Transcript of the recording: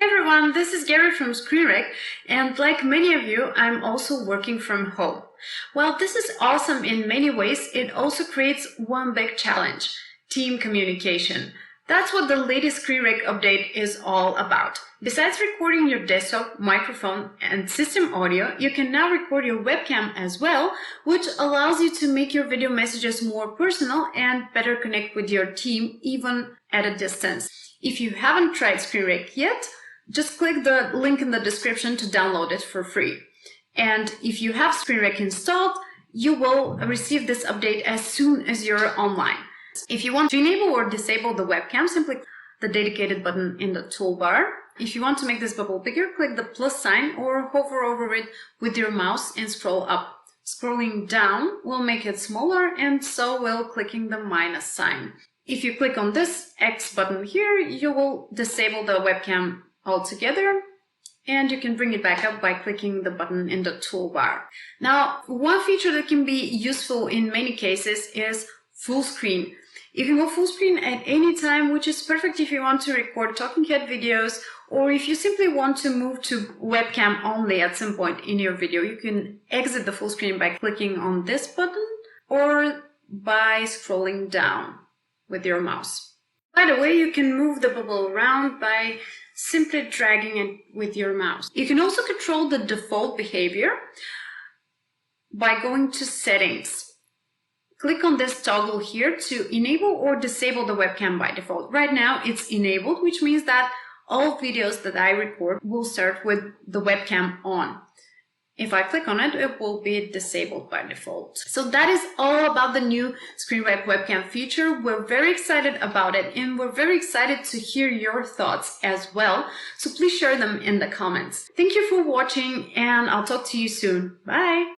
Hey everyone, this is Gary from ScreenRec, and like many of you, I'm also working from home. While this is awesome in many ways, it also creates one big challenge: team communication. That's what the latest ScreenRec update is all about. Besides recording your desktop, microphone, and system audio, you can now record your webcam as well, which allows you to make your video messages more personal and better connect with your team even at a distance. If you haven't tried ScreenRec yet, just click the link in the description to download it for free. And if you have ScreenRec installed, you will receive this update as soon as you're online. If you want to enable or disable the webcam, simply click the dedicated button in the toolbar. If you want to make this bubble bigger, click the plus sign or hover over it with your mouse and scroll up. Scrolling down will make it smaller, and so will clicking the minus sign. If you click on this X button here, you will disable the webcam altogether, and you can bring it back up by clicking the button in the toolbar. Now, one feature that can be useful in many cases is full screen. You can go full screen at any time, which is perfect if you want to record talking head videos, or if you simply want to move to webcam only at some point in your video. You can exit the full screen by clicking on this button or by scrolling down with your mouse. By the way, you can move the bubble around by simply dragging it with your mouse. You can also control the default behavior by going to Settings. Click on this toggle here to enable or disable the webcam by default. Right now it's enabled, which means that all videos that I record will start with the webcam on. If I click on it, it will be disabled by default. So that is all about the new ScreenRec webcam feature. We're very excited about it, and we're very excited to hear your thoughts as well. So please share them in the comments. Thank you for watching, and I'll talk to you soon. Bye!